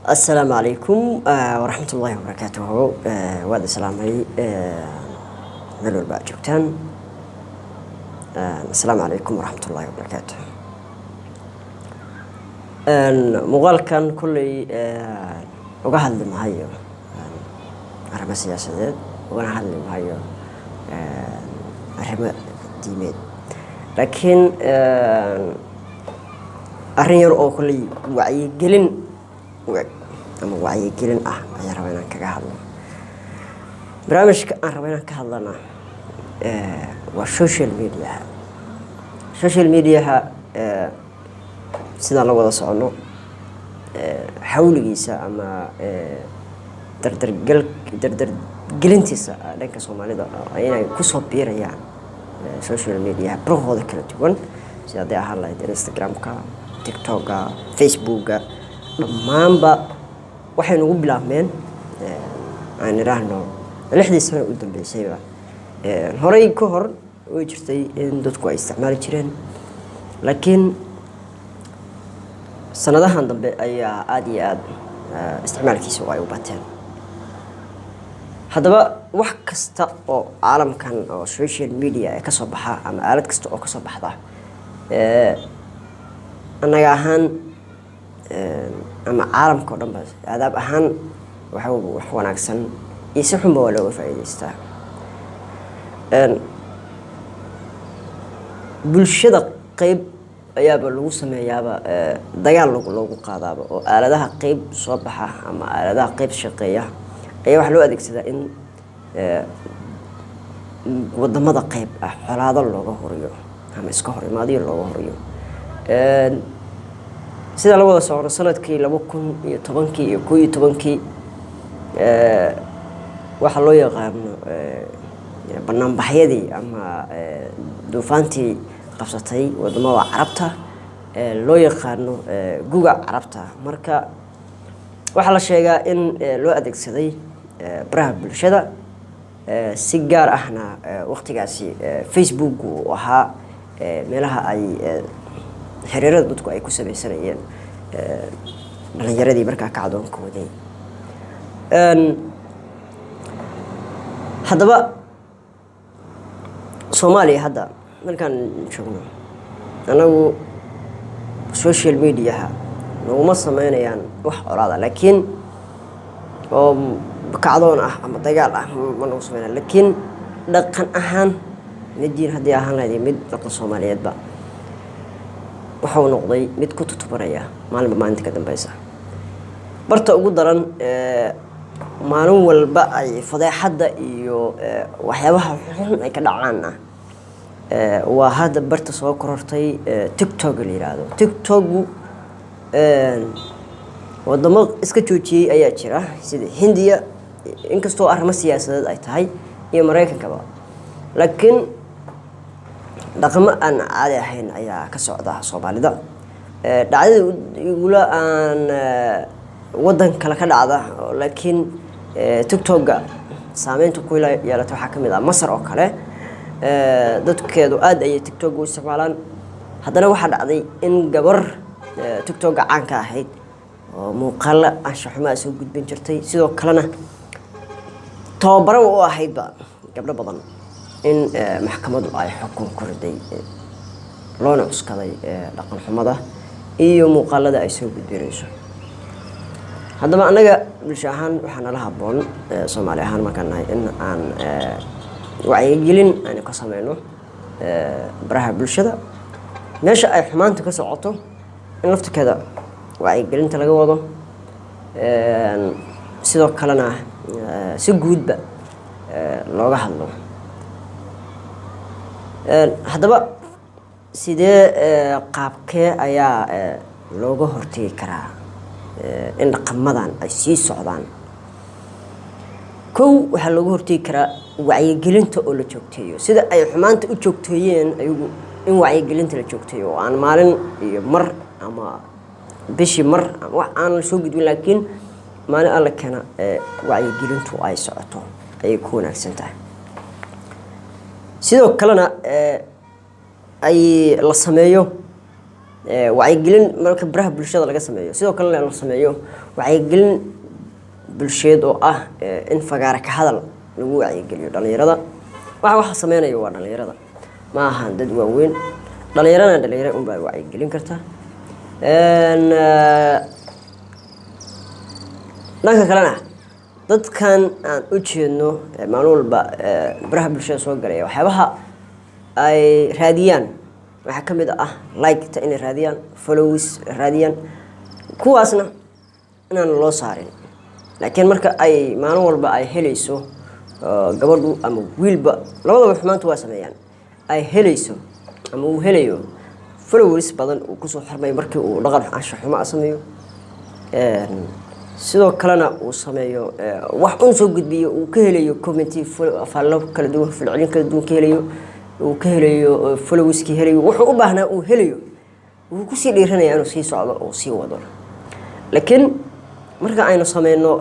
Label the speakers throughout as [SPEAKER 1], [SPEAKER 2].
[SPEAKER 1] السلام عليكم ورحمة الله وبركاته. وهذا سلامي ملو الباجوتان. السلام عليكم ورحمة الله وبركاته. مغال كان كل وجهل المهيو عرب السياسة وجهل المهيو عرب ديمين لكن أرير أو كل وعي جلن أما وعي جلن أنا ربنا كجهلنا برامج أنا ربنا كهلنا والسوشيال ميديا السوشيال ميديا سيدا الله وضع صعنو حول جيسا أما دردر جلنتيسا لأنك سومالي دا أينا كوسو بيرا يعني السوشيال ميديا بروه هذا كله تقول سيدا دي أهلا إنستغرام كا تيك توك كا فيسبوك كا مامبا waxay nagu bilaabmeen aan iraahno 6 sano u dambeysay horay ka hor way jirtay in dadku ay isticmaali jireen laakiin sanadahan dambe ayaa aad iyo aad isticmaalkiisa ay u bateen hadaba wax kasta oo caalamkan oo social media ay ka soo baxa ama aalad kasta oo ka soo baxda anaga ahaan أما عالم كلهم بس هذا بهان وحنا أحسن يسحبون ولا فائدة استا بالشدة قيب يابا لوسم يابا ضيال لو قاضي وعلى ده قيب صباحه أما على ده قيب شقية أي واحد لو أديك سدا إن وده ماذا قيب على هذا اللغة هوريو هم إسكهري ما دي اللغة هوريو سيدا لو وضع صور سندكي لبكون يتبنكي يكوي تبنكي waxa loo yaqaano banaan baxyadii ama duufaantii qabsatay wadamada Carabta loo yaqaano guga Carabta marka waxa la sheegaa in loo adeegsaday baraha bulshada si gaar ahna waqtigaasi Facebook oo ahaa meelaha ay xiriirada dadku ay ku sameeyeen dhalinyaradii markaa ka cadoonkooday hadaba Soomaaliya hadda markaan joogno anagu social media naguma sameynayaan wax oraada laakiin oo kacdoon ah ama dagaal ah ma nagu sameynaa laakiin dhaqan ahaan midii hadii ahaan lahayd mid dhaqan Soomaaliyeed ba waxuu noqday mid ku tutubanaya maalinta ka dambaysa barta ugu daran maalin walba ay fadeexada iyo waxyaabaha xun ay ka dhacaan waa hada barta soo korortay TikTok la yiraahdo TikTok wadamo iska joojiyay ayaa jira sida Hindiya inkastoo arrimo siyaasadeed ay tahay iyo Mareykanka laakiin dhaqamo aan caadi ahayn ayaa ka socda Soomaalida dhacdada igula aan wadan kala ka dhacda laakiin TikTok saameyntu ku yeelatay waxa kamid ah Masar oo kale dadkeedu aad ay TikTok u isticmaalaan haddana waxa dhacday in gabar TikTok caan ka ahayd oo muuqaal anshaxuma soo gudbin jirtay sidoo kalena tababaro oo ahaydba gabdho badan in maxkamadu ay xukun ku riday loona cuskaday dhaqan xumada iyo muuqaalada ay soo gudbinayso haddaba anaga bulshahan waxaan la haboon Soomaali ahaan markaan nahay in aan wacyigelin aan ka sameeyno baraha bulshada meesha ay xumaanta ka socoto in lafteeda wacyigelinta laga wado sidoo kalena si guudba looga hadlo haddaba sidee qaabkee ayaa looga hortagi karaa in dhaqamadan ay sii socdaan kow waxa looga hortagi karaa wacyigelinta oo la joogteeyo sida ay xumaanta u joogteeyeen ayagu in wacyigelinta la joogteeyo aan maalin iyo mar ama bishii mar wax aan la soo gudbin laakiin maalin alla kana wacyigelintu ay socoto ay ku wanaagsan tahay sidoo kalena ay la sameeyo wacyigelin marka baraha bulshada laga sameeyo sidoo kale la sameeyo wacyigelin bulsheed oo ah in fagaara ka hadal lagu wacyigeliyo dhalinyarada waxa sameeynaya waa dhalinyarada ma aha dad waaweyn dhalinyaro un baa wacyigelin karta dhanka kalena dadkan aan u jeedno maalin walba baraha bulshada soo galaya waxyaabaha ay raadiyaan waxa ka mid ah like-ta inay raadiyaan followers raadiyaan kuwaasna inaan loo saarin laakiin marka ay maalin walba ay helayso gabadhu ama wiilba labadaba xumaanta waa sameeyaan ay helayso ama uu helayo followers badan uu kusoo xirmay markii uu dhaqan anshax xumo sameeyo sidoo kalena uu sameeyo wax uu soo gudbiyo uu ka helayo community follow kala duwan filcilin kala duwan ka helayo uu ka helayo followers ki helayo wuxuu u baahnaa uu helayo uu ku sii dhiiranaya inuu sii socdo oo sii wado laakiin marka aynu sameeyno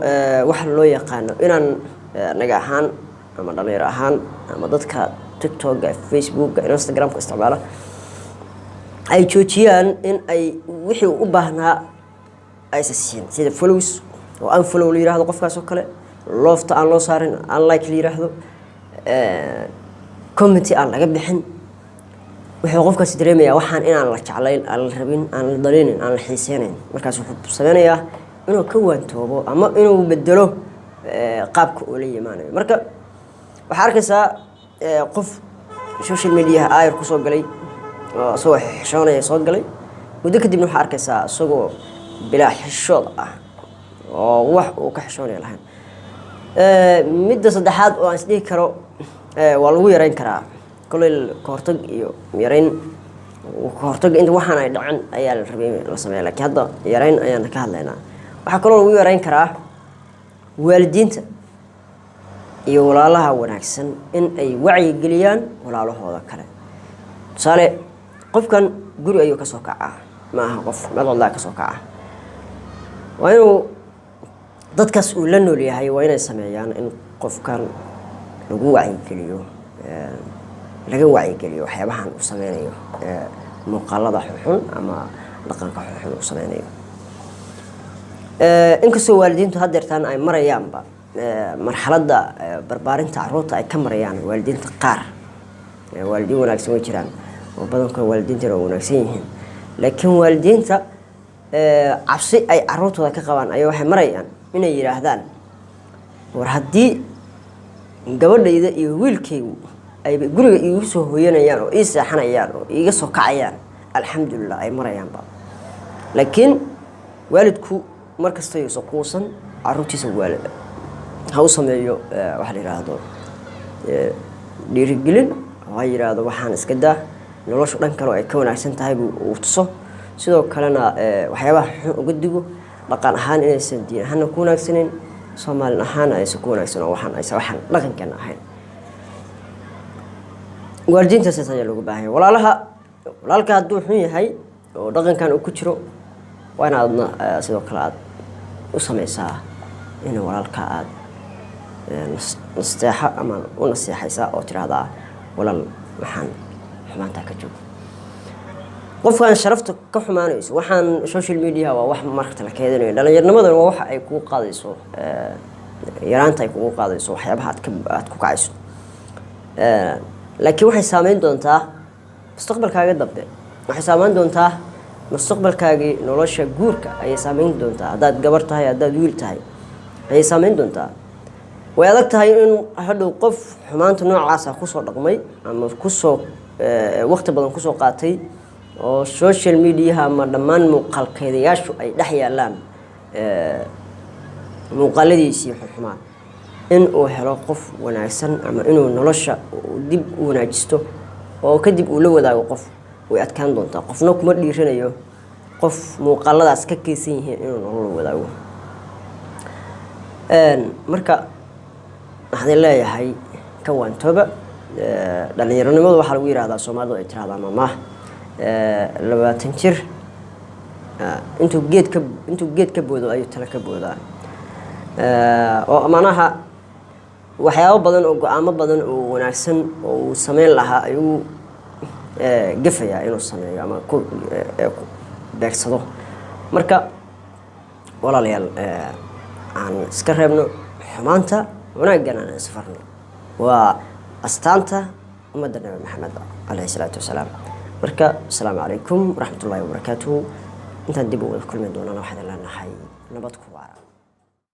[SPEAKER 1] wax loo yaqaan inaan naga ahaan ama dhalinyaro ahaan ama dadka TikTok Facebook Instagram ka isticmaala ay joojiyaan in ay wixii u baahnaa ay saasiin sida followers oo aan follow la yiraahdo qofkaas oo kale lofta aan loo saarin aan like la yiraahdo comment aan laga bixin wuxuu qofkaas dareemayaa waxaan inaan la jeclayn aan la rabin aan la dareenin aan la xiiseenin markaas wuxuu sameeyaa inuu ka waantoobo ama inuu bedelo qaabka uu la yimaanayo marka waxa arkaysaa qof social media ayr ku soo galay oo soo xishoonaya soo galay muddo kadib waxa arkaysaa isagoo bilaa xishood ah oo wax uu ka xishoonaya lahayn midda saddexaad oo aan isdhihi karo waa lagu yareyn karaa kulay koortag iyo yareyn koortag inta waxaan ay dhacin ayaa la rabay la sameeyo laakiin hadda yareyn ayaan ka hadlaynaa waxa kale oo lagu yareyn karaa waalidiinta iyo walaalaha wanaagsan in ay wacyi geliyaan walaalahooda kale tusaale qofkan guri ayuu ka soo kacaa ma aha qof madalda ka soo kacaa waa inuu dadkaas uu la nool yahay waa inay sameeyaan in qofkan lagu wacyi geliyo laga wacyi geliyo waxyaabahan uu sameynayo muuqaalada xun ama dhaqanka xun uu sameynayo inkastoo waalidiintu haddeertaan ay marayaanba marxaladda barbaarinta carruurta ay ka marayaan waalidiinta qaar waalidiin wanaagsan way jiraan oo badankood waalidiinta oo wanaagsan yihiin laakiin waalidiinta cabsi ay carruurtooda ka qabaan ayaa waxay marayaan inay yiraahdaan war haddii gabadhayda iyo wiilkaygu ay guriga iigu soo hooyanayaan oo ii seexanayaan oo iiga soo kacayaan alxamdulillah ay marayaanba laakiin waalidku markasta ayuu quusan carruurtiisa waalid ha u sameeyo waxa la yiraahdo dhiirigelin oo ay yiraahdo waxaan iska daa noloshu dhan kale oo ay ka wanaagsan tahay uu tuso sidoo kalena waxyaabaha xun uga digo dhaqan ahaan inaysan diin ahaan ku wanaagsaneyn Soomaali ahaan aysan ku wanaagsan oo waxaan dhaqankan ahayn waalidiinta ayaa looga baahan yahay walaalka hadduu xun yahay oo dhaqankan uu ku jiro waa inaadna sidoo kale aad u sameysaa in walaalka aad nasteexa ama u naseexaysaa oo tiraahdaa walaal waxaan xumaanta ka joogo qofkan sharafta ka xumaanayso waxaan social media waa wax marka la keedinayo dhalinyarnimadan waa waxa ay ku qaadayso yaraanta ay ku qaadayso waxyaabaha aad ku kacayso laakiin waxay saameyn doontaa mustaqbalkaaga dambe waxay saameyn doontaa mustaqbalkaagii nolosha guurka ayay saameyn doontaa haddaad gabar tahay haddaad wiil tahay ayay saameyn doontaa way adag tahay in hadhow qof xumaanta noocaas ah kusoo dhaqmay ama kusoo waqti badan kusoo qaatay oo social media ama dhammaan muuqaalkeedayaashu ay dhex yaalaan muuqaaladiisii xumaan in uu helo qof wanaagsan ama inuu nolosha dib u wanaajisto oo kadib uu la wadaago qof way adkaan doontaa qofna kuma dhiiranayo qof muuqaaladaas ka keysan yihiin inuu nolol wadaago marka waxaan leeyahay ka waantooba dhalinyaronimadu waxa lagu yiraahdaa Soomaalidu ay tiraahdaa maamaah 20 jir intuu geed ka boodo ayuu tala ka boodaa oo amanaha waxyaabo badan oo go'aamo badan oo wanaagsan oo sameyn lahaa ayuu gafaya inuu sameeyo ama ku beegsado marka walaalayaal aan iska reebno xumaanta wanaagana aan safarno waa astaanta ummadda nabi maxamed alayhi salaatu wasalaam marka assalaamu calaykum waraxmatullaahi wabarakaatuhu intaan dib u wada kulmi doonana waxaan leenahay nabad ku waara